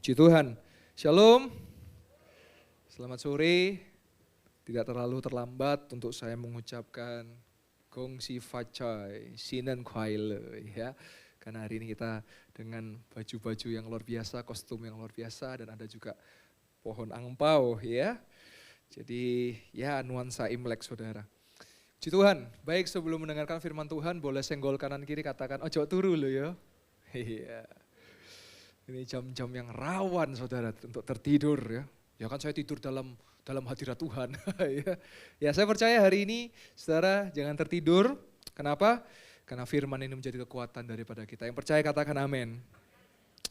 Puji Tuhan. Shalom. Selamat sore. Tidak terlalu terlambat untuk saya mengucapkan Gong Si Facai, Sinan Kuaile ya. Karena hari ini kita dengan baju-baju yang luar biasa, kostum yang luar biasa dan ada juga pohon angpau ya. Jadi ya nuansa Imlek saudara. Puji Tuhan. Baik, sebelum mendengarkan firman Tuhan boleh senggol kanan kiri katakan ojo turu lo ya. Iya. Ini jam-jam yang rawan saudara untuk tertidur ya. Ya kan saya tidur dalam hadirat Tuhan. Ya saya percaya hari ini saudara jangan tertidur. Kenapa? Karena firman ini menjadi kekuatan daripada kita. Yang percaya katakan amin.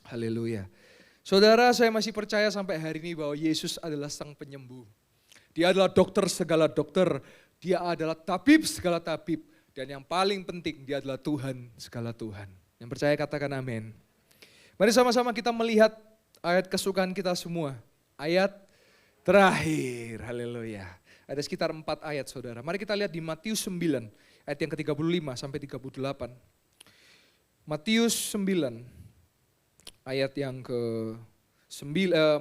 Haleluya. Saudara, saya masih percaya sampai hari ini bahwa Yesus adalah sang penyembuh. Dia adalah dokter segala dokter. Dia adalah tabib segala tabib. Dan yang paling penting dia adalah Tuhan segala Tuhan. Yang percaya katakan amin. Mari sama-sama kita melihat ayat kesukaan kita semua. Ayat terakhir, haleluya. Ada sekitar 4 ayat saudara. Mari kita lihat di Matius 9, ayat yang ke-35 sampai 38. Matius 9, ayat yang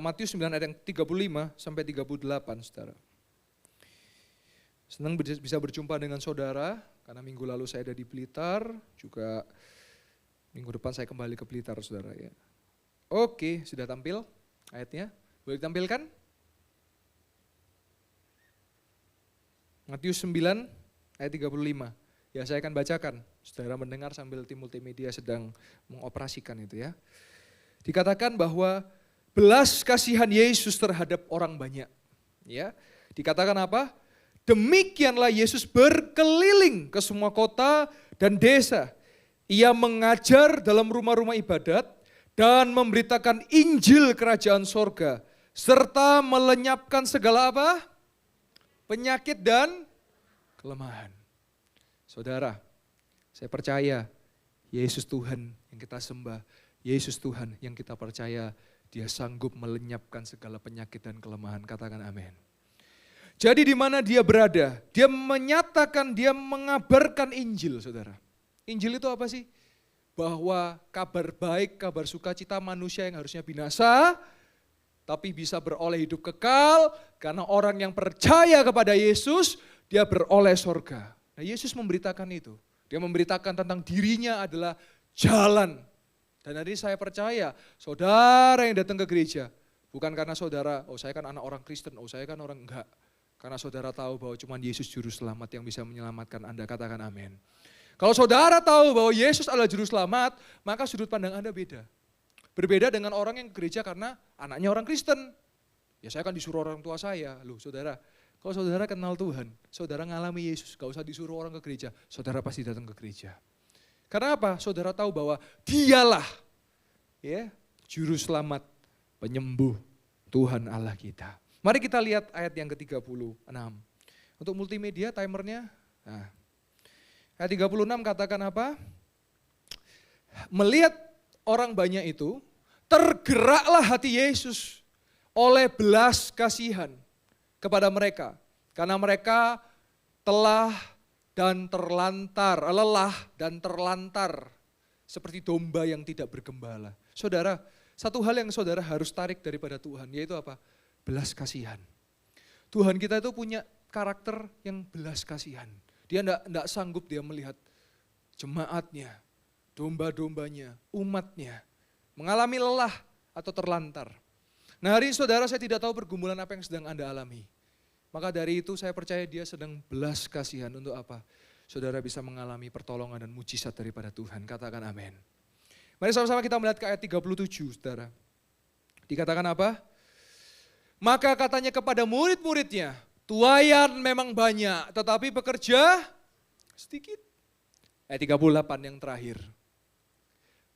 Matius 9 ayat yang 35 sampai 38 saudara. Senang bisa berjumpa dengan saudara, karena minggu lalu saya ada di Blitar, juga minggu depan saya kembali ke Blitar saudara ya. Oke, sudah tampil ayatnya? Boleh ditampilkan? Matius 9 ayat 35. Ya saya akan bacakan, saudara mendengar sambil tim multimedia sedang mengoperasikan itu ya. Dikatakan bahwa belas kasihan Yesus terhadap orang banyak. Ya, dikatakan apa? Demikianlah Yesus berkeliling ke semua kota dan desa. Ia mengajar dalam rumah-rumah ibadat dan memberitakan Injil kerajaan sorga. Serta melenyapkan segala apa? Penyakit dan kelemahan. Saudara, saya percaya Yesus Tuhan yang kita sembah. Yesus Tuhan yang kita percaya dia sanggup melenyapkan segala penyakit dan kelemahan. Katakan amin. Jadi di mana dia berada, dia menyatakan, dia mengabarkan Injil saudara. Injil itu apa sih? Bahwa kabar baik, kabar sukacita manusia yang harusnya binasa, tapi bisa beroleh hidup kekal, karena orang yang percaya kepada Yesus, dia beroleh sorga. Nah Yesus memberitakan itu. Dia memberitakan tentang dirinya adalah jalan. Dan hari ini saya percaya, saudara yang datang ke gereja, bukan karena saudara, oh saya kan anak orang Kristen, oh saya kan orang enggak. Karena saudara tahu bahwa cuma Yesus juru selamat yang bisa menyelamatkan Anda, katakan amin. Kalau saudara tahu bahwa Yesus adalah juru selamat, maka sudut pandang Anda beda. Berbeda dengan orang yang ke gereja karena anaknya orang Kristen. Ya saya kan disuruh orang tua saya. Loh saudara, kalau saudara kenal Tuhan, saudara ngalami Yesus, gak usah disuruh orang ke gereja, saudara pasti datang ke gereja. Karena apa? Saudara tahu bahwa dialah ya, juru selamat, penyembuh Tuhan Allah kita. Mari kita lihat ayat yang ke-36. Untuk multimedia timernya, nah. Ayat 36 katakan apa? Melihat orang banyak itu, tergeraklah hati Yesus oleh belas kasihan kepada mereka. Karena mereka lelah dan terlantar seperti domba yang tidak bergembala. Saudara, satu hal yang saudara harus tarik daripada Tuhan, yaitu apa? Belas kasihan. Tuhan kita itu punya karakter yang belas kasihan. Dia enggak sanggup dia melihat jemaatnya, domba-dombanya, umatnya mengalami lelah atau terlantar. Nah hari ini saudara saya tidak tahu pergumulan apa yang sedang Anda alami. Maka dari itu saya percaya dia sedang belas kasihan untuk apa? Saudara bisa mengalami pertolongan dan mujizat daripada Tuhan. Katakan amin. Mari sama-sama kita melihat ke ayat 37 saudara. Dikatakan apa? Maka katanya kepada murid-muridnya, tuaian memang banyak, tetapi pekerja sedikit. Ayat 38 yang terakhir.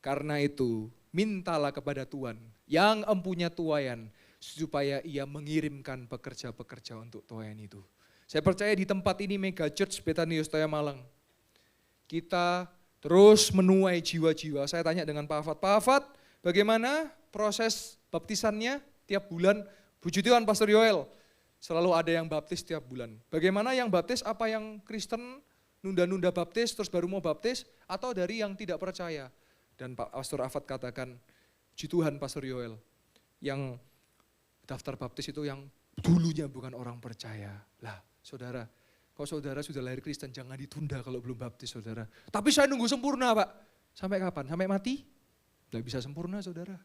Karena itu, mintalah kepada Tuhan yang empunya tuaian, supaya ia mengirimkan pekerja-pekerja untuk tuaian itu. Saya percaya di tempat ini Mega Church Betania Yustaya Malang, kita terus menuai jiwa-jiwa. Saya tanya dengan Pak Afat, bagaimana proses baptisannya tiap bulan? Puji Tuhan Pastor Yoel. Selalu ada yang baptis tiap bulan. Bagaimana yang baptis, apa yang Kristen nunda-nunda baptis terus baru mau baptis, atau dari yang tidak percaya. Dan Pak Pastor Afat katakan, puji Tuhan Pastor Yoel, yang daftar baptis itu yang dulunya bukan orang percaya. Lah saudara, kalau saudara sudah lahir Kristen jangan ditunda kalau belum baptis saudara. Tapi saya nunggu sempurna Pak. Sampai kapan? Sampai mati? Nggak bisa sempurna saudara.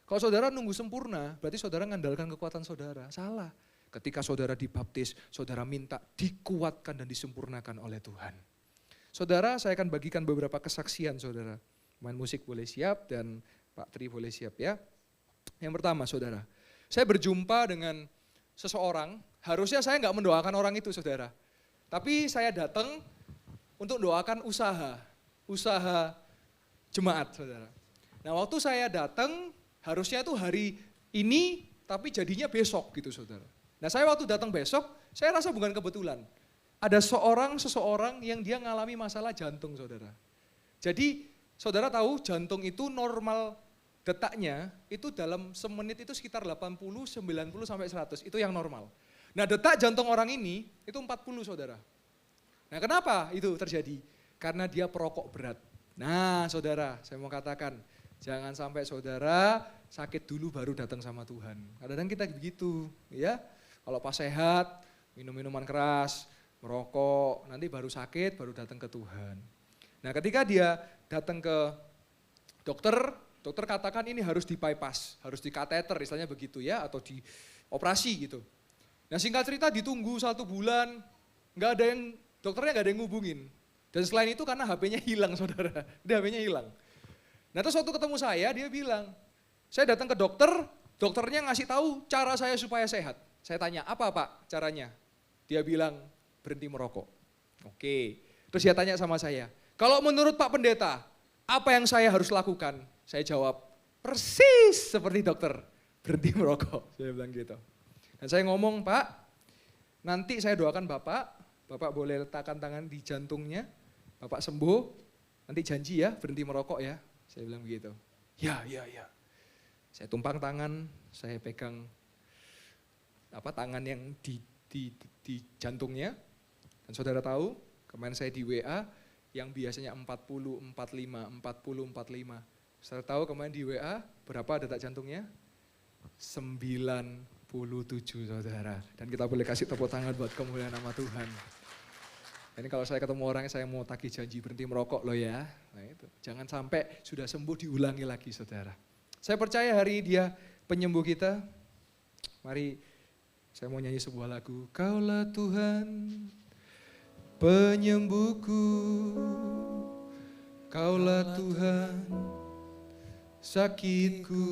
Kalau saudara nunggu sempurna berarti saudara ngandalkan kekuatan saudara. Salah. Ketika saudara dibaptis, saudara minta dikuatkan dan disempurnakan oleh Tuhan. Saudara, saya akan bagikan beberapa kesaksian saudara. Main musik boleh siap dan Pak Tri boleh siap ya. Yang pertama saudara, saya berjumpa dengan seseorang, harusnya saya nggak mendoakan orang itu saudara. Tapi saya datang untuk doakan usaha jemaat saudara. Nah waktu saya datang, harusnya itu hari ini tapi jadinya besok gitu saudara. Nah saya waktu datang besok, saya rasa bukan kebetulan. Ada seseorang yang dia ngalami masalah jantung saudara. Jadi saudara tahu jantung itu normal detaknya itu dalam semenit itu sekitar 80, 90 sampai 100, itu yang normal. Nah detak jantung orang ini itu 40 saudara. Nah kenapa itu terjadi? Karena dia perokok berat. Nah saudara, saya mau katakan jangan sampai saudara sakit dulu baru datang sama Tuhan. Kadang-kadang kita begitu ya, kalau pas sehat minum minuman keras, merokok, nanti baru sakit baru datang ke Tuhan. Nah ketika dia datang ke dokter katakan ini harus di-bypass, harus di-kateter istilahnya begitu ya, atau dioperasi gitu. Nah singkat cerita ditunggu 1 bulan, dokternya nggak ada yang ngubungin. Dan selain itu karena HP-nya hilang saudara, HP-nya hilang. Nah terus waktu ketemu saya dia bilang, saya datang ke dokternya ngasih tahu cara saya supaya sehat. Saya tanya, apa Pak caranya? Dia bilang, berhenti merokok. Oke, terus dia tanya sama saya, kalau menurut Pak Pendeta, apa yang saya harus lakukan? Saya jawab, persis seperti dokter, berhenti merokok. Saya bilang gitu. Dan saya ngomong, Pak, nanti saya doakan Bapak boleh letakkan tangan di jantungnya, Bapak sembuh, nanti janji ya berhenti merokok ya. Saya bilang begitu. Ya. Saya tumpang tangan, saya pegang tangan yang di jantungnya. Dan saudara tahu, kemarin saya di WA, yang biasanya 40, 45. Saudara tahu kemarin di WA, berapa detak jantungnya? 97 saudara. Dan kita boleh kasih tepuk tangan buat kemuliaan nama Tuhan. Ini kalau saya ketemu orang, saya mau tagih janji berhenti merokok loh ya. Nah itu, jangan sampai sudah sembuh diulangi lagi saudara. Saya percaya hari ini dia penyembuh kita. Mari saya mau nyanyi sebuah lagu. Kaulah Tuhan penyembuhku, Kaulah Tuhan sakitku,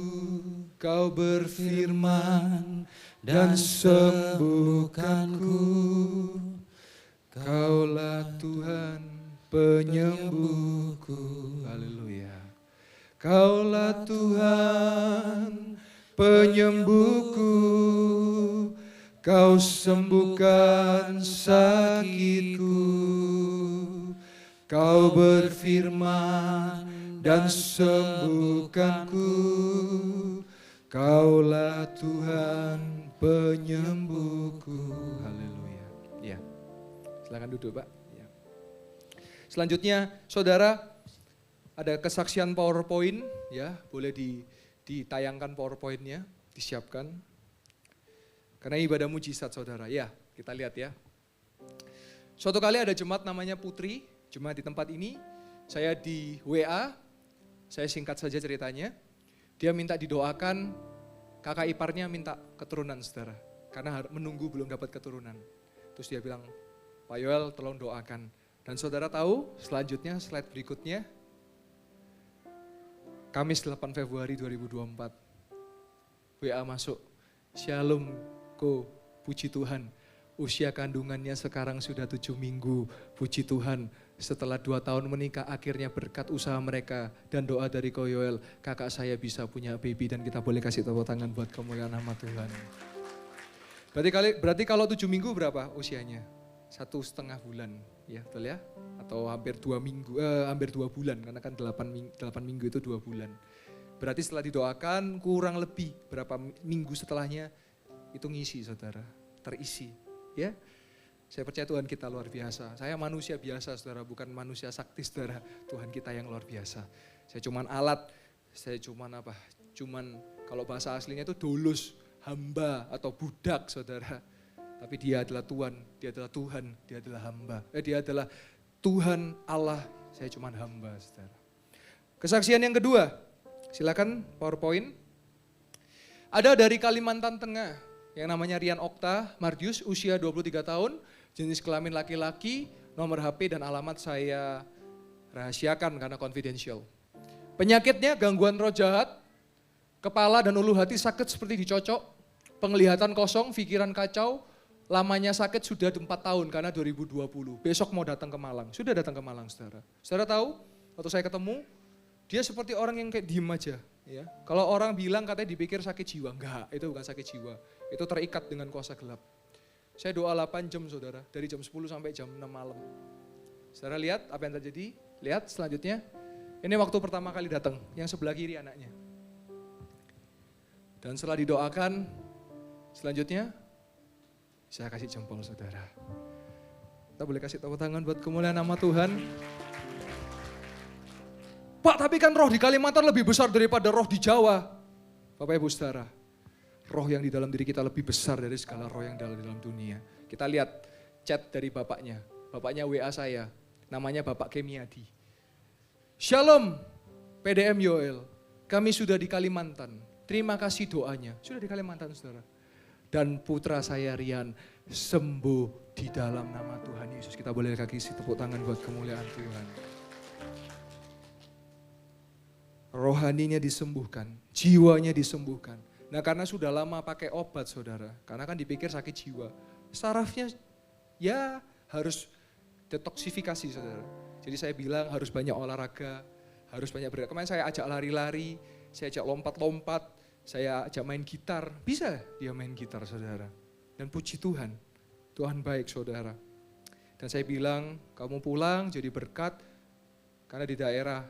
Kau berfirman dan sembuhkanku. Kaulah Tuhan penyembuhku. Haleluya. Kaulah Tuhan penyembuhku, Kau sembuhkan sakitku. Kau berfirman dan sembuhkanku. Kaulah Tuhan penyembuhku. Haleluya. Ya. Silakan duduk, Pak. Ya. Selanjutnya, saudara, ada kesaksian PowerPoint, ya, boleh ditayangkan PowerPoint-nya, disiapkan. Karena ibadah mujizat, saudara. Ya, kita lihat ya. Suatu kali ada jemaat namanya Putri, jemaat di tempat ini. Saya di WA, saya singkat saja ceritanya. Dia minta didoakan, kakak iparnya minta keturunan, saudara. Karena menunggu belum dapat keturunan. Terus dia bilang, Pak Yoel tolong doakan. Dan saudara tahu selanjutnya slide berikutnya. Kamis 8 Februari 2024. WA masuk. Shalom ko, puji Tuhan. Usia kandungannya sekarang sudah 7 minggu. Puji Tuhan. Setelah 2 tahun menikah akhirnya berkat usaha mereka. Dan doa dari Ko Yoel. Kakak saya bisa punya baby dan kita boleh kasih tepuk tangan buat kemuliaan nama Tuhan. Berarti kalau 7 minggu berapa usianya? 1,5 bulan, ya betul ya? Atau hampir 2 minggu, hampir 2 bulan, karena kan 8 minggu itu 2 bulan. Berarti setelah didoakan kurang lebih berapa minggu setelahnya itu ngisi saudara, terisi. Ya, saya percaya Tuhan kita luar biasa. Saya manusia biasa saudara, bukan manusia sakti saudara. Tuhan kita yang luar biasa. Saya cuman alat, saya cuman Kalau bahasa aslinya itu doulos, hamba atau budak saudara. Tapi dia adalah Tuhan, dia adalah Tuhan, dia adalah hamba. Dia adalah Tuhan Allah, saya cuma hamba saudara. Kesaksian yang kedua, silakan PowerPoint. Ada dari Kalimantan Tengah yang namanya Rian Okta Mardius, usia 23 tahun, jenis kelamin laki-laki, nomor HP dan alamat saya rahasiakan karena confidential. Penyakitnya gangguan roh jahat, kepala dan ulu hati sakit seperti dicocok, penglihatan kosong, pikiran kacau, lamanya sakit sudah 4 tahun karena 2020. Besok mau datang ke Malang, sudah datang ke Malang saudara. Saudara tahu, waktu saya ketemu, dia seperti orang yang kayak diem aja. Ya. Kalau orang bilang katanya dipikir sakit jiwa, enggak, itu bukan sakit jiwa. Itu terikat dengan kuasa gelap. Saya doa 8 jam saudara, dari jam 10 sampai jam 6 malam. Saudara lihat apa yang terjadi? Lihat selanjutnya, ini waktu pertama kali datang, yang sebelah kiri anaknya. Dan setelah didoakan, selanjutnya saya kasih jempol saudara. Kita boleh kasih tepuk tangan buat kemuliaan nama Tuhan. Pak, tapi kan roh di Kalimantan lebih besar daripada roh di Jawa. Bapak Ibu Saudara, roh yang di dalam diri kita lebih besar dari segala roh yang ada di dalam dunia. Kita lihat chat dari bapaknya WA saya, namanya Bapak Kemiadi. Shalom, PDM Yoel, kami sudah di Kalimantan, terima kasih doanya. Sudah di Kalimantan saudara. Dan putra saya Rian sembuh di dalam nama Tuhan Yesus. Kita boleh kasih tepuk tangan buat kemuliaan Tuhan. Rohaninya disembuhkan, jiwanya disembuhkan. Nah karena sudah lama pakai obat saudara, karena kan dipikir sakit jiwa. Sarafnya ya harus detoksifikasi saudara. Jadi saya bilang harus banyak olahraga, harus banyak bergerak. Kemarin saya ajak lari-lari, saya ajak lompat-lompat, saya ajak main gitar. Bisa dia main gitar saudara. Dan puji Tuhan, Tuhan baik saudara. Dan saya bilang kamu pulang jadi berkat, karena di daerah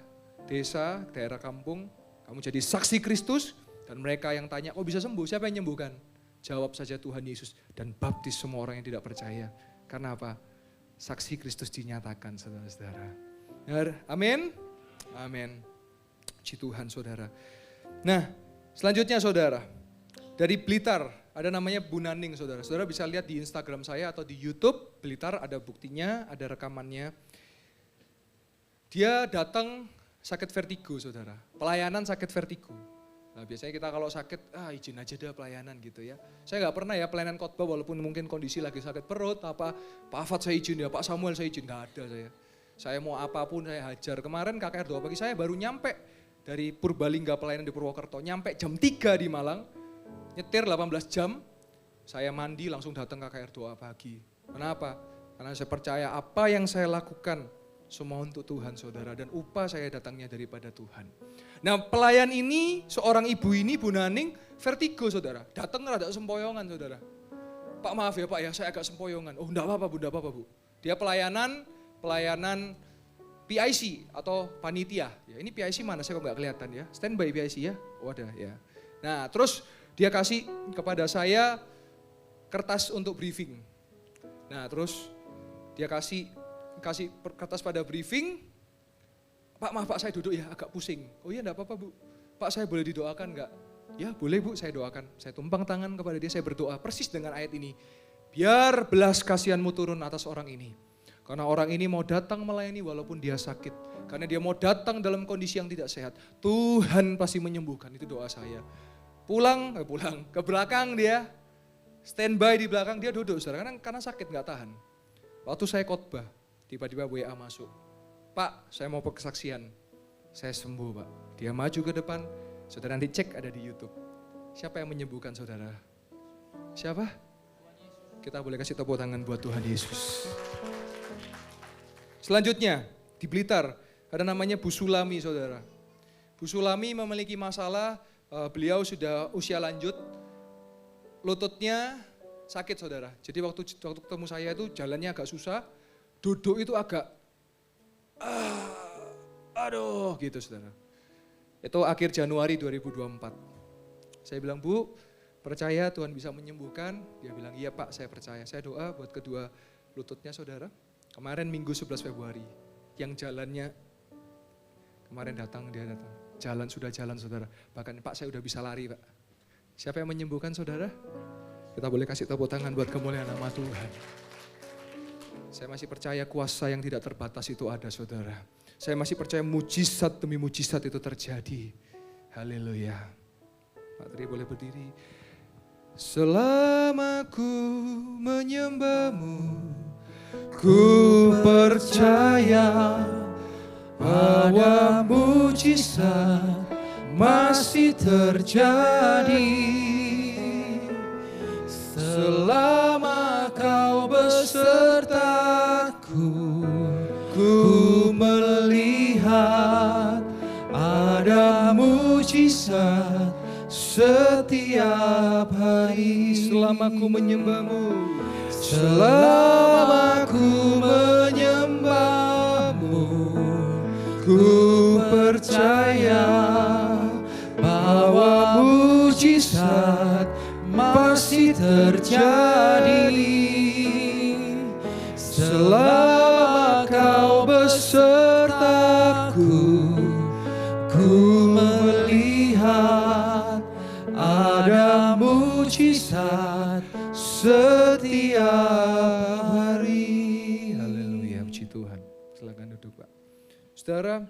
desa, daerah kampung, kamu jadi saksi Kristus. Dan mereka yang tanya, kok bisa sembuh? Siapa yang menyembuhkan? Jawab saja Tuhan Yesus dan baptis semua orang yang tidak percaya. Karena apa? Saksi Kristus dinyatakan saudara-saudara. Amin? Amin. Puji Tuhan saudara. Nah selanjutnya saudara, dari Blitar ada namanya Bu Naning saudara. Saudara bisa lihat di Instagram saya atau di YouTube, Blitar ada buktinya, ada rekamannya. Dia datang sakit vertigo saudara, pelayanan sakit vertigo. Nah biasanya kita kalau sakit, izin aja dah pelayanan gitu ya. Saya gak pernah ya pelayanan khotbah walaupun mungkin kondisi lagi sakit perut, Pak Afat saya izin ya, Pak Samuel saya izin, gak ada saya. Saya mau apapun saya hajar. Kemarin KKR doa pagi saya baru nyampe dari Purbalingga pelayanan di Purwokerto, nyampe jam 3 di Malang, nyetir 18 jam, saya mandi langsung datang KKR doa pagi. Kenapa? Karena saya percaya apa yang saya lakukan semua untuk Tuhan saudara, dan upah saya datangnya daripada Tuhan. Nah pelayan ini, seorang ibu ini Bu Naning vertigo saudara, datang rada sempoyongan saudara. Pak maaf ya Pak ya, saya agak sempoyongan. Oh enggak apa-apa Bu, enggak apa-apa Bu. Dia pelayanan PIC atau panitia. Ya, ini PIC mana saya kok enggak kelihatan ya, standby PIC ya, oh ada ya. Nah terus dia kasih kepada saya kertas untuk briefing. Nah terus dia kasih kertas pada briefing, Pak maaf Pak saya duduk ya agak pusing. Oh iya enggak apa-apa Bu, Pak saya boleh didoakan enggak? Ya boleh Bu, saya doakan. Saya tumpang tangan kepada dia, saya berdoa persis dengan ayat ini. Biar belas kasihanmu turun atas orang ini. Karena orang ini mau datang melayani walaupun dia sakit. Karena dia mau datang dalam kondisi yang tidak sehat. Tuhan pasti menyembuhkan, itu doa saya. Pulang ke belakang dia, standby di belakang dia duduk saudara, karena sakit enggak tahan. Waktu saya khotbah, tiba-tiba WA masuk. Pak, saya mau kesaksian. Saya sembuh Pak. Dia maju ke depan, saudara nanti cek ada di YouTube. Siapa yang menyembuhkan saudara? Siapa? Kita boleh kasih tepuk tangan buat Tuhan Yesus. Selanjutnya, di Blitar, ada namanya Bu Sulami saudara. Bu Sulami memiliki masalah, beliau sudah usia lanjut, lututnya sakit saudara. Jadi waktu ketemu saya itu jalannya agak susah, duduk itu agak aduh gitu saudara. Itu akhir Januari 2024. Saya bilang, Bu, percaya Tuhan bisa menyembuhkan? Dia bilang, iya Pak, saya percaya. Saya doa buat kedua lututnya saudara. Kemarin Minggu 11 Februari, yang jalannya kemarin dia datang. sudah jalan saudara. Bahkan Pak saya udah bisa lari Pak. Siapa yang menyembuhkan saudara? Kita boleh kasih tepuk tangan buat kemuliaan nama Tuhan. Saya masih percaya kuasa yang tidak terbatas itu ada saudara. Saya masih percaya mujizat demi mujizat itu terjadi. Haleluya. Pak Tri boleh berdiri. Selama ku menyembahmu, ku percaya bahwa mujizat masih terjadi. Selama kau besertaku, ku melihat ada mujizat setiap hari. Selama ku menyembahmu, selama ku menyembahmu, ku percaya bahwa mujizat masih terjadi. Selama kau besertaku, ku melihat ada mujizat setiap hari. Haleluya, puji Tuhan. Silakan duduk Pak. Saudara,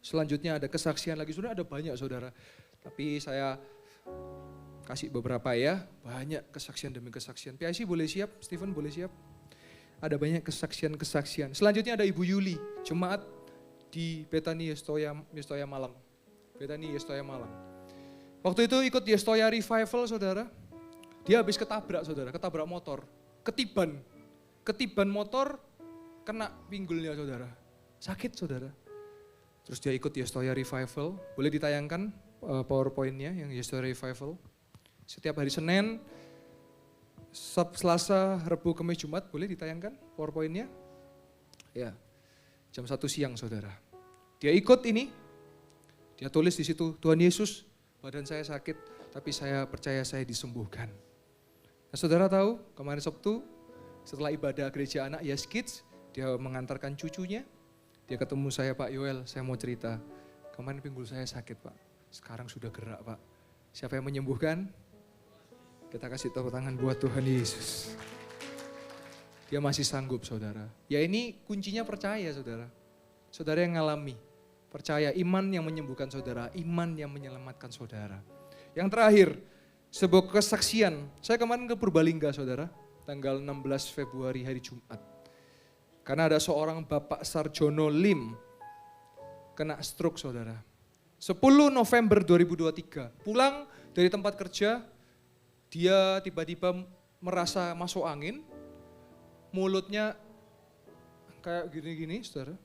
selanjutnya ada kesaksian lagi. Sudah ada banyak saudara, tapi saya kasih beberapa ya. Banyak kesaksian demi kesaksian. PIC boleh siap, Stephen boleh siap. Ada banyak kesaksian-kesaksian. Selanjutnya ada Ibu Yuli, jemaat di Betani Yestoya Malang. Betani Yestoya Malang. Waktu itu ikut Yestoya Revival saudara. Dia habis ketabrak saudara, ketabrak motor. Ketiban motor kena pinggulnya saudara. Sakit saudara. Terus dia ikut Yestoya Revival. Boleh ditayangkan PowerPoint-nya yang Yestoya Revival. Setiap hari Senin, Selasa, Rabu, Kamis, Jumat, boleh ditayangkan PowerPoint-nya? Ya, jam 1 siang saudara. Dia ikut ini, dia tulis di situ, Tuhan Yesus, badan saya sakit, tapi saya percaya saya disembuhkan. Nah saudara tahu, kemarin Sabtu, setelah ibadah gereja anak Yes Kids, dia mengantarkan cucunya, dia ketemu saya, Pak Yoel, saya mau cerita, kemarin pinggul saya sakit Pak, sekarang sudah gerak Pak. Siapa yang menyembuhkan? Kita kasih tepuk tangan buat Tuhan Yesus. Dia masih sanggup saudara. Ya ini kuncinya percaya saudara. Saudara yang ngalami. Percaya iman yang menyembuhkan saudara. Iman yang menyelamatkan saudara. Yang terakhir, sebuah kesaksian. Saya kemarin ke Purbalingga saudara. Tanggal 16 Februari hari Jumat. Karena ada seorang Bapak Sarjono Lim. Kena stroke saudara. 10 November 2023. Pulang dari tempat kerja. Dia tiba-tiba merasa masuk angin, mulutnya kayak gini-gini saudara.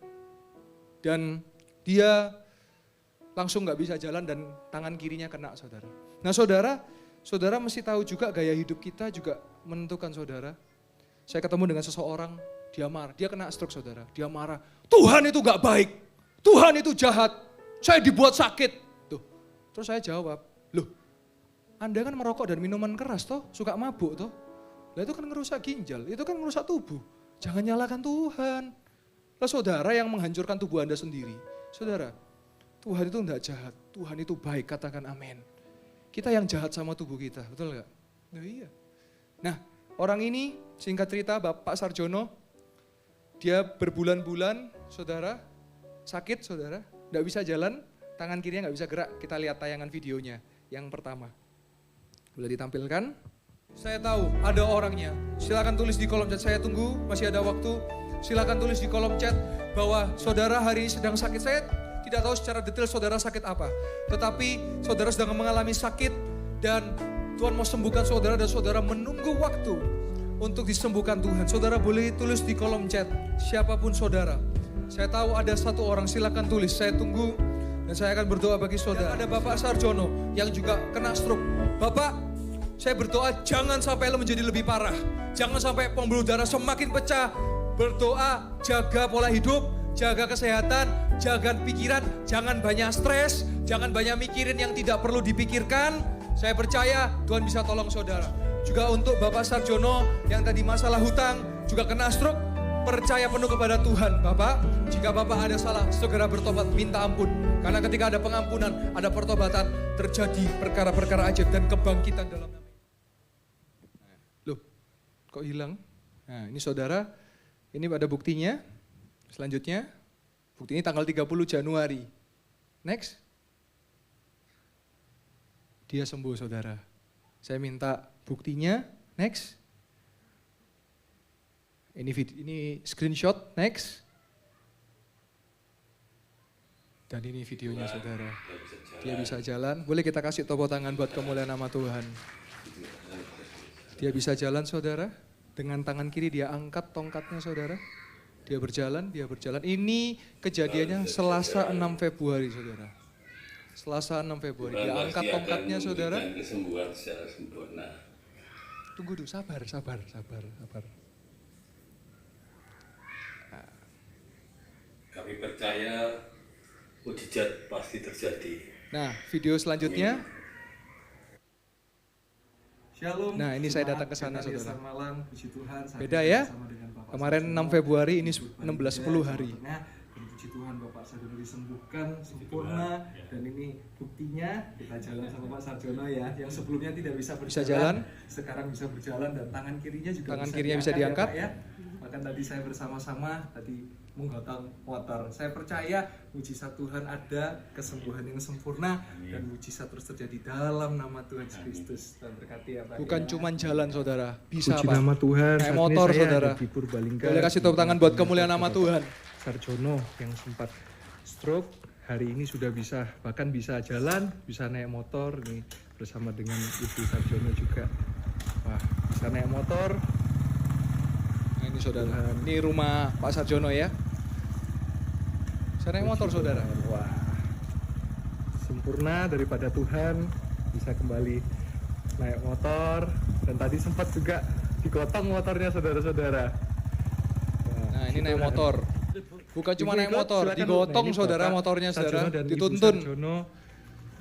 Dan dia langsung gak bisa jalan dan tangan kirinya kena saudara. Nah saudara mesti tahu juga gaya hidup kita juga menentukan saudara. Saya ketemu dengan seseorang, dia marah, dia kena stroke saudara. Dia marah, Tuhan itu gak baik, Tuhan itu jahat, saya dibuat sakit. Tuh. Terus saya jawab, loh, Anda kan merokok dan minuman keras toh, suka mabuk toh. Lah itu kan ngerusak ginjal, itu kan ngerusak tubuh. Jangan nyalakan Tuhan. Lah saudara yang menghancurkan tubuh Anda sendiri. Saudara, Tuhan itu enggak jahat, Tuhan itu baik, katakan amin. Kita yang jahat sama tubuh kita, betul enggak? Nah iya. Nah orang ini singkat cerita Bapak Sarjono, dia berbulan-bulan saudara, sakit saudara, enggak bisa jalan, tangan kirinya enggak bisa gerak. Kita lihat tayangan videonya yang pertama. Boleh ditampilkan? Saya tahu ada orangnya. Silakan tulis di kolom chat, saya tunggu, masih ada waktu. Silakan tulis di kolom chat bahwa saudara hari ini sedang sakit. Saya tidak tahu secara detail saudara sakit apa. Tetapi saudara sedang mengalami sakit dan Tuhan mau sembuhkan saudara dan saudara menunggu waktu untuk disembuhkan Tuhan. Saudara boleh tulis di kolom chat, siapapun saudara. Saya tahu ada satu orang, silakan tulis, saya tunggu. Dan saya akan berdoa bagi saudara. Dan ada Bapak Sarjono yang juga kena stroke. Bapak, saya berdoa jangan sampai lo menjadi lebih parah. Jangan sampai pembuluh darah semakin pecah. Berdoa, jaga pola hidup, jaga kesehatan, jaga pikiran. Jangan banyak stres, jangan banyak mikirin yang tidak perlu dipikirkan. Saya percaya Tuhan bisa tolong saudara. Juga untuk Bapak Sarjono yang tadi masalah hutang, juga kena stroke. Percaya penuh kepada Tuhan. Bapak, jika Bapak ada salah, segera bertobat, minta ampun. Karena ketika ada pengampunan, ada pertobatan, terjadi perkara-perkara ajaib dan kebangkitan dalam nama. Loh, kok hilang? Nah, ini saudara, ini ada buktinya. Selanjutnya, bukti ini tanggal 30 Januari. Next. Dia sembuh, saudara. Saya minta buktinya. Next. Ini screenshot, next. Dan ini videonya, saudara. Dia bisa jalan. Boleh kita kasih tepuk tangan buat kemuliaan nama Tuhan. Dia bisa jalan, saudara. Dengan tangan kiri dia angkat tongkatnya, saudara. Dia berjalan, dia berjalan. Ini kejadiannya Selasa 6 Februari, saudara. Selasa 6 Februari. Dia angkat tongkatnya, saudara. Kesembuhan secara sempurna. Tunggu dulu, sabar. Kami percaya mujizat pasti terjadi. Nah, video selanjutnya. Shalom. Nah, ini saya datang ke sana, saudara. Malam, puji Tuhan. Beda ya? Kemarin 6 Februari, ini 16-10 hari. Puji Tuhan Bapak Sarjono disembuhkan sempurna. Dan ini buktinya kita jalan sama Pak Sarjono ya. Yang sebelumnya tidak bisa berjalan. Bisa jalan. Sekarang bisa berjalan dan tangan kirinya juga tangan kirinya bisa diangkat. Ya, Pak, ya. Bahkan tadi saya bersama-sama tadi menggotong motor. Saya percaya mujizat Tuhan ada, kesembuhan yang sempurna, dan mujizat terus terjadi dalam nama Tuhan Yesus Kristus. Dan berkati ya Pak. Bukan cuma jalan, saudara. Bisa Puji Pak. nama Tuhan. Kayak motor, saudara. Di Purbalingga. Boleh kasih tepuk tangan buat kemuliaan nama Tuhan. Sarjono yang sempat stroke hari ini sudah bisa, bahkan bisa jalan, bisa naik motor nih bersama dengan Ibu Sarjono juga. Wah, bisa naik motor. Nah, ini saudara, ini rumah Pak Sarjono ya. Bisa naik motor, saudara. Wah, sempurna daripada Tuhan, bisa kembali naik motor. Dan tadi sempat juga digotong motornya, saudara-saudara. Nah, ini naik motor. Bukan cuma naik motor, digotong, saudara, motornya, saudara, dituntun.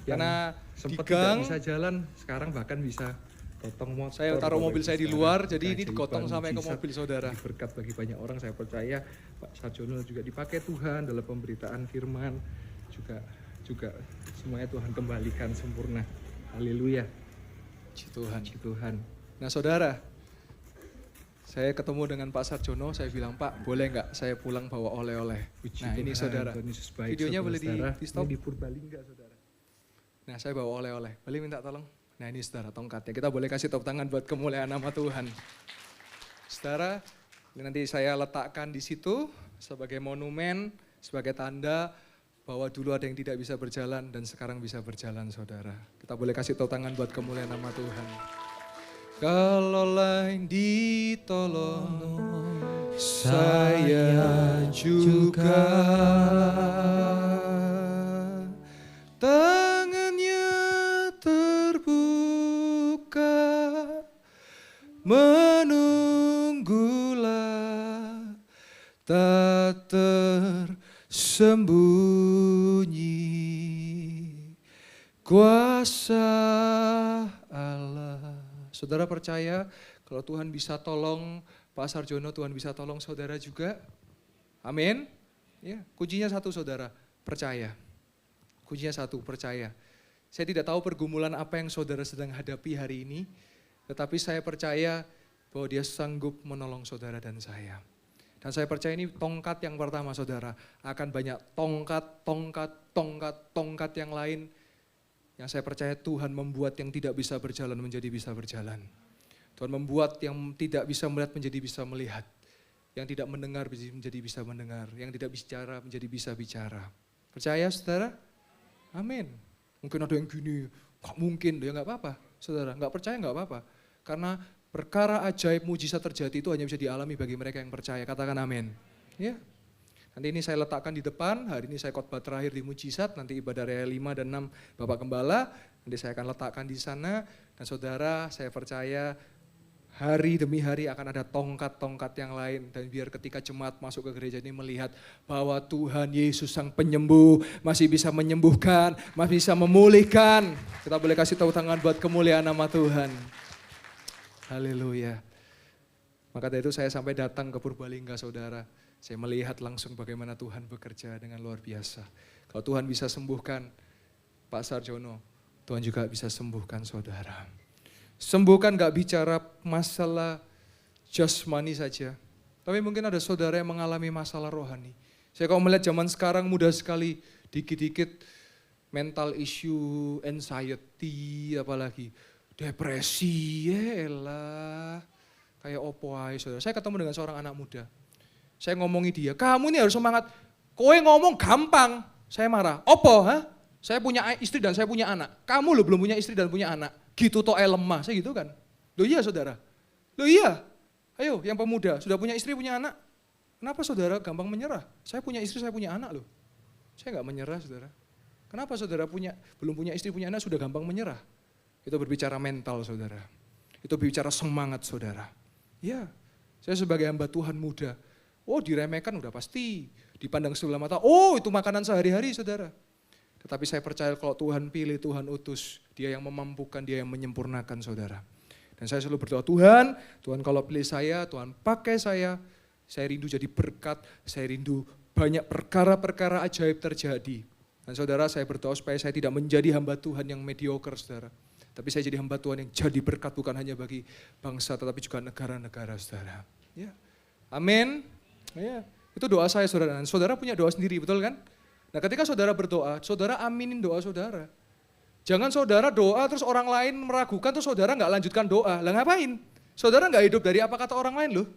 Karena di gang bisa jalan, sekarang bahkan bisa gotong motor. Saya taruh mobil saya di luar, jadi ini digotong sampai ke mobil, saudara. Berkat bagi banyak orang, saya percaya Pak Sarjono juga dipakai Tuhan dalam pemberitaan firman, juga semuanya Tuhan kembalikan sempurna. Haleluya. Puji Tuhan. Puji Tuhan. Nah, saudara, saya ketemu dengan Pak Sarjono, saya bilang, Pak, boleh nggak saya pulang bawa oleh-oleh? Nah, ini saudara, videonya boleh di stop. Ini di Purbalingga, saudara. Nah, saya bawa oleh-oleh, boleh minta tolong? Nah, ini saudara tongkatnya, kita boleh kasih tepuk tangan buat kemuliaan nama Tuhan. Saudara, ini nanti saya letakkan di situ sebagai monumen, sebagai tanda bahwa dulu ada yang tidak bisa berjalan dan sekarang bisa berjalan, saudara. Kita boleh kasih tepuk tangan buat kemuliaan nama Tuhan. Kalau lain ditolong, saya juga. Tangannya terbuka, menunggulah, tak tersembunyi kuasa Allah. Saudara percaya kalau Tuhan bisa tolong Pak Sarjono, Tuhan bisa tolong saudara juga? Amin. Ya, kuncinya satu, saudara, percaya. Kuncinya satu, percaya. Saya tidak tahu pergumulan apa yang saudara sedang hadapi hari ini, tetapi saya percaya bahwa Dia sanggup menolong saudara dan saya. Dan saya percaya ini tongkat yang pertama, saudara. Akan banyak tongkat yang lain. Yang saya percaya Tuhan membuat yang tidak bisa berjalan menjadi bisa berjalan. Tuhan membuat yang tidak bisa melihat menjadi bisa melihat. Yang tidak mendengar menjadi bisa mendengar. Yang tidak bicara menjadi bisa bicara. Percaya, saudara? Amin. Mungkin ada yang gini, gak mungkin, ya gak apa-apa. Saudara, gak percaya gak apa-apa. Karena perkara ajaib mujizat terjadi itu hanya bisa dialami bagi mereka yang percaya. Katakan amin. Ya. Nanti ini saya letakkan di depan, hari ini saya khotbah terakhir di mujizat, nanti ibadah raya 5 dan 6 Bapak Gembala, nanti saya akan letakkan di sana. Dan saudara, saya percaya hari demi hari akan ada tongkat-tongkat yang lain. Dan biar ketika jemaat masuk ke gereja ini melihat bahwa Tuhan Yesus Sang Penyembuh masih bisa menyembuhkan, masih bisa memulihkan. Kita boleh kasih tepuk tangan buat kemuliaan nama Tuhan. Haleluya. Maka dari itu saya sampai datang ke Purbalingga saudara. Saya melihat langsung bagaimana Tuhan bekerja dengan luar biasa. Kalau Tuhan bisa sembuhkan Pak Sarjono, Tuhan juga bisa sembuhkan saudara. Sembuhkan gak bicara masalah jasmani saja. Tapi mungkin ada saudara yang mengalami masalah rohani. Saya kalau melihat zaman sekarang mudah sekali, dikit-dikit mental issue, anxiety, apalagi depresi, elah. Kayak opo aja saudara. Saya ketemu dengan seorang anak muda. Saya ngomongi dia, kamu ini harus semangat. Kowe ngomong gampang. Saya marah, opo ha? Saya punya istri dan saya punya anak. Kamu loh belum punya istri dan punya anak. Gitu toh lemah, saya gitu kan. Loh iya saudara. Loh iya. Ayo yang pemuda, sudah punya istri, punya anak. Kenapa saudara gampang menyerah? Saya punya istri, saya punya anak loh. Saya gak menyerah saudara. Kenapa saudara belum punya istri, punya anak sudah gampang menyerah? Itu berbicara mental saudara. Itu berbicara semangat saudara. Ya, saya sebagai hamba Tuhan muda. Oh diremehkan udah pasti. Dipandang sebelah mata, oh itu makanan sehari-hari saudara. Tetapi saya percaya kalau Tuhan pilih, Tuhan utus. Dia yang memampukan, dia yang menyempurnakan saudara. Dan saya selalu berdoa, Tuhan kalau pilih saya, Tuhan pakai saya rindu jadi berkat, saya rindu banyak perkara-perkara ajaib terjadi. Dan saudara saya berdoa supaya saya tidak menjadi hamba Tuhan yang mediocre saudara. Tapi saya jadi hamba Tuhan yang jadi berkat bukan hanya bagi bangsa tetapi juga negara-negara saudara. Ya. Amin. Ya. Itu doa saya saudara. Dan saudara punya doa sendiri betul kan? Nah ketika saudara berdoa, saudara aminin doa saudara. Jangan saudara doa terus orang lain meragukan terus saudara nggak lanjutkan doa. Lah ngapain? Saudara nggak hidup dari apa kata orang lain loh.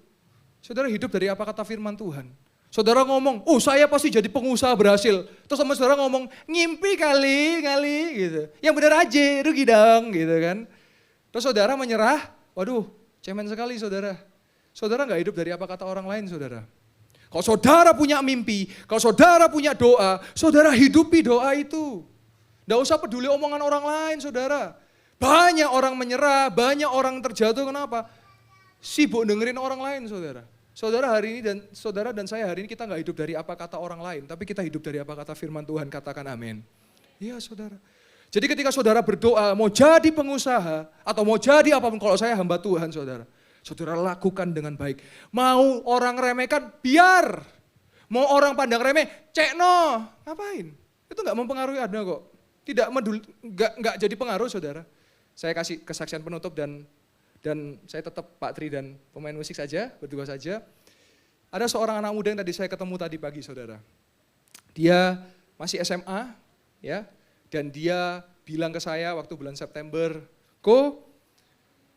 Saudara hidup dari apa kata firman Tuhan. Saudara ngomong, oh saya pasti jadi pengusaha berhasil. Terus sama saudara ngomong, ngimpi kali gitu. Yang benar aja, rugi dong gitu kan. Terus saudara menyerah, waduh cemen sekali saudara. Saudara nggak hidup dari apa kata orang lain saudara. Kalau saudara punya mimpi, kalau saudara punya doa, saudara hidupi doa itu. Nggak usah peduli omongan orang lain saudara. Banyak orang menyerah, banyak orang terjatuh, kenapa? Sibuk dengerin orang lain saudara. Saudara hari ini saudara dan saya hari ini kita nggak hidup dari apa kata orang lain, tapi kita hidup dari apa kata firman Tuhan, katakan amin. Iya saudara. Jadi ketika saudara berdoa mau jadi pengusaha atau mau jadi apapun, kalau saya hamba Tuhan saudara, saudara lakukan dengan baik. Mau orang remehkan, biar. Mau orang pandang remeh, cekno, ngapain? Itu nggak mempengaruhi Anda kok. Tidak nggak jadi pengaruh saudara. Saya kasih kesaksian penutup dan saya tetap Pak Tri dan pemain musik saja, berdua saja. Ada seorang anak muda yang tadi saya ketemu tadi pagi saudara. Dia masih SMA ya, dan dia bilang ke saya waktu bulan September, Ko,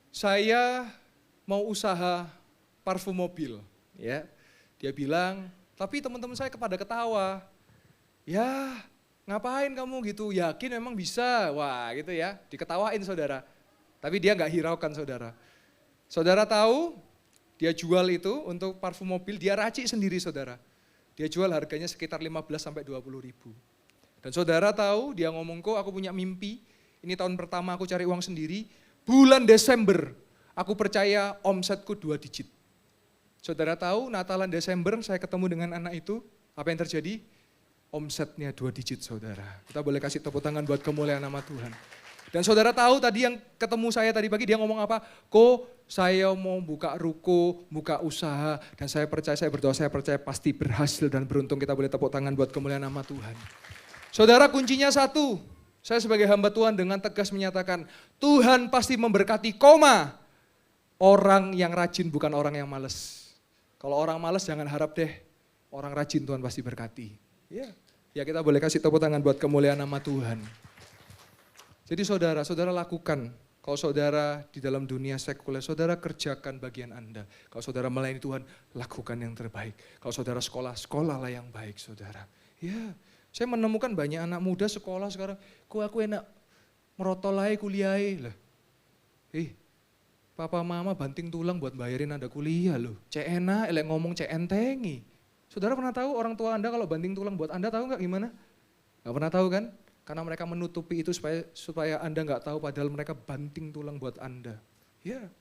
saya mau usaha parfum mobil. Ya, dia bilang, tapi teman-teman saya kepada ketawa. Ya, ngapain kamu gitu, yakin memang bisa, wah gitu ya, diketawain saudara. Tapi dia nggak hiraukan saudara. Saudara tahu, dia jual itu untuk parfum mobil, dia racik sendiri saudara. Dia jual harganya sekitar 15-20 ribu. Dan saudara tahu, dia ngomong, kok aku punya mimpi, ini tahun pertama aku cari uang sendiri, bulan Desember, aku percaya omsetku 2 digit. Saudara tahu, Natalan Desember saya ketemu dengan anak itu, apa yang terjadi? Omsetnya 2 digit saudara. Kita boleh kasih tepuk tangan buat kemuliaan nama Tuhan. Dan saudara tahu tadi yang ketemu saya tadi pagi dia ngomong apa? Kok saya mau buka ruko, buka usaha, dan saya percaya, saya berdoa, saya percaya pasti berhasil dan beruntung. Kita boleh tepuk tangan buat kemuliaan nama Tuhan. Saudara kuncinya satu, saya sebagai hamba Tuhan dengan tegas menyatakan, Tuhan pasti memberkati, koma, orang yang rajin bukan orang yang malas. Kalau orang malas jangan harap deh, orang rajin Tuhan pasti berkati. Ya kita boleh kasih tepuk tangan buat kemuliaan nama Tuhan. Jadi saudara lakukan. Kalau saudara di dalam dunia sekuler, saudara kerjakan bagian Anda. Kalau saudara melayani Tuhan, lakukan yang terbaik. Kalau saudara sekolah, sekolahlah yang baik saudara. Ya, saya menemukan banyak anak muda sekolah sekarang, kok aku enak merotolai kuliah lah. Papa mama banting tulang buat bayarin Anda kuliah loh. Cek enak, elek ngomong cek entengi. Saudara pernah tahu orang tua Anda kalau banting tulang buat Anda tahu nggak gimana? Nggak pernah tahu kan? Karena mereka menutupi itu supaya Anda nggak tahu padahal mereka banting tulang buat Anda. Ya,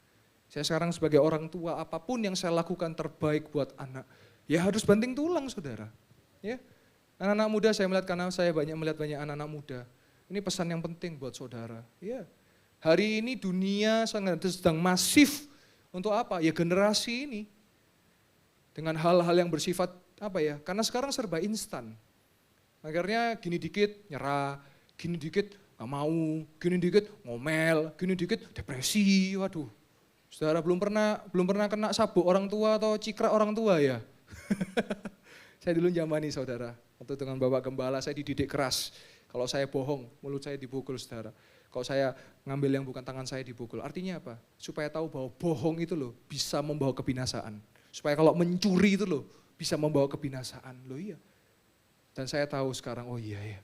saya sekarang sebagai orang tua apapun yang saya lakukan terbaik buat anak, ya harus banting tulang saudara. Ya, anak-anak muda saya melihat karena saya melihat banyak anak-anak muda. Ini pesan yang penting buat saudara. Ya, hari ini dunia sedang masif Untuk apa? Ya generasi ini. Dengan hal-hal yang bersifat apa ya? Karena sekarang serba instan. Akhirnya gini dikit nyerah, gini dikit gak mau, gini dikit ngomel, gini dikit depresi. Waduh. Saudara belum pernah kena sabuk orang tua atau cikrak orang tua ya? Saya dulu jamani saudara. Waktu dengan Bapak Gembala saya dididik keras. Kalau saya bohong, mulut saya dipukul saudara. Kalau saya ngambil yang bukan tangan saya dipukul. Artinya apa? Supaya tahu bahwa bohong itu loh bisa membawa kebinasaan. Supaya kalau mencuri itu loh bisa membawa kebinasaan. Loh iya. Dan saya tahu sekarang, oh iya ya.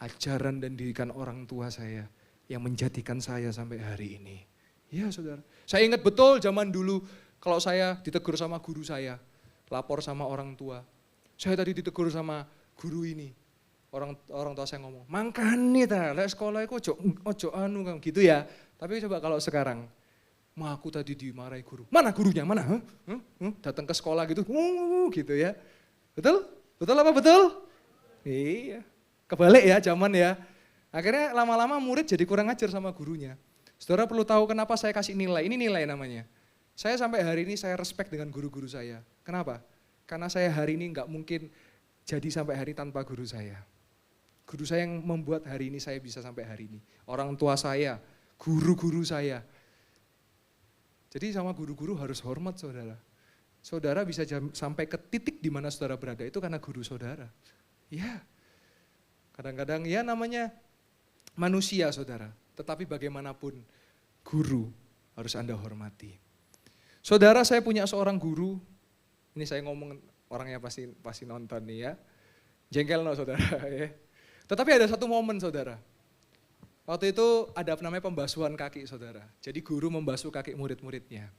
Ajaran dan didikan orang tua saya yang menjadikan saya sampai hari ini. Ya saudara. Saya ingat betul zaman dulu kalau saya ditegur sama guru saya. Lapor sama orang tua. Saya tadi ditegur sama guru ini. Orang tua saya ngomong, mangkani ta, lek sekolah iku ojo anu kan gitu ya. Tapi coba kalau sekarang, aku tadi dimarahi guru. Mana gurunya? Mana? Datang ke sekolah gitu, gitu ya. Betul? Betul apa betul? Iya. Kebalik ya zaman ya. Akhirnya lama-lama murid jadi kurang ajar sama gurunya. Saudara perlu tahu kenapa saya kasih nilai. Ini nilai namanya. Saya sampai hari ini saya respect dengan guru-guru saya. Kenapa? Karena saya hari ini nggak mungkin jadi sampai hari tanpa guru saya. Guru saya yang membuat hari ini saya bisa sampai hari ini. Orang tua saya, guru-guru saya. Jadi sama guru-guru harus hormat saudara. Saudara bisa sampai ke titik di mana saudara berada itu karena guru saudara. Ya, kadang-kadang ya namanya manusia saudara. Tetapi bagaimanapun guru harus Anda hormati. Saudara saya punya seorang guru, ini saya ngomong orangnya pasti nonton nih ya. Jengkel no saudara ya. Tetapi ada satu momen saudara. Waktu itu ada namanya pembasuhan kaki saudara. Jadi guru membasuh kaki murid-muridnya.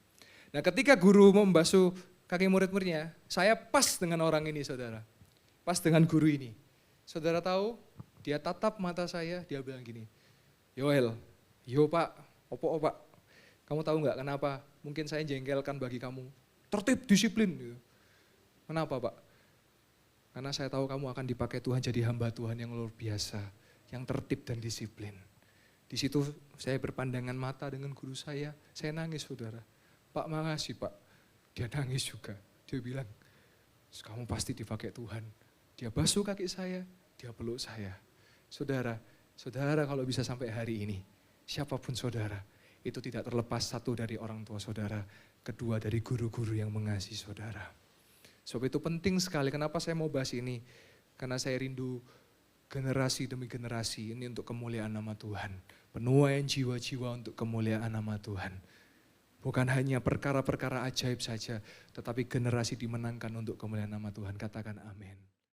Nah ketika guru membasuh kaki murid-muridnya, saya pas dengan orang ini saudara. Pas dengan guru ini. Saudara tahu, dia tatap mata saya, dia bilang gini, Yoel, yo pak, opo pak, kamu tahu nggak kenapa mungkin saya jengkelkan bagi kamu? Tertib, disiplin. Gitu. Kenapa pak? Karena saya tahu kamu akan dipakai Tuhan jadi hamba Tuhan yang luar biasa, yang tertib dan disiplin. Di situ saya berpandangan mata dengan guru saya nangis saudara. Pak makasih pak, dia nangis juga. Dia bilang, kamu pasti dipakai Tuhan. Dia basuh kaki saya, dia peluk saya. Saudara kalau bisa sampai hari ini, siapapun saudara, itu tidak terlepas satu dari orang tua saudara, kedua dari guru-guru yang mengasihi saudara. Sebab itu penting sekali, kenapa saya mau bahas ini? Karena saya rindu generasi demi generasi ini untuk kemuliaan nama Tuhan. Penuaian jiwa-jiwa untuk kemuliaan nama Tuhan. Bukan hanya perkara-perkara ajaib saja, tetapi generasi dimenangkan untuk kemuliaan nama Tuhan. Katakan amin.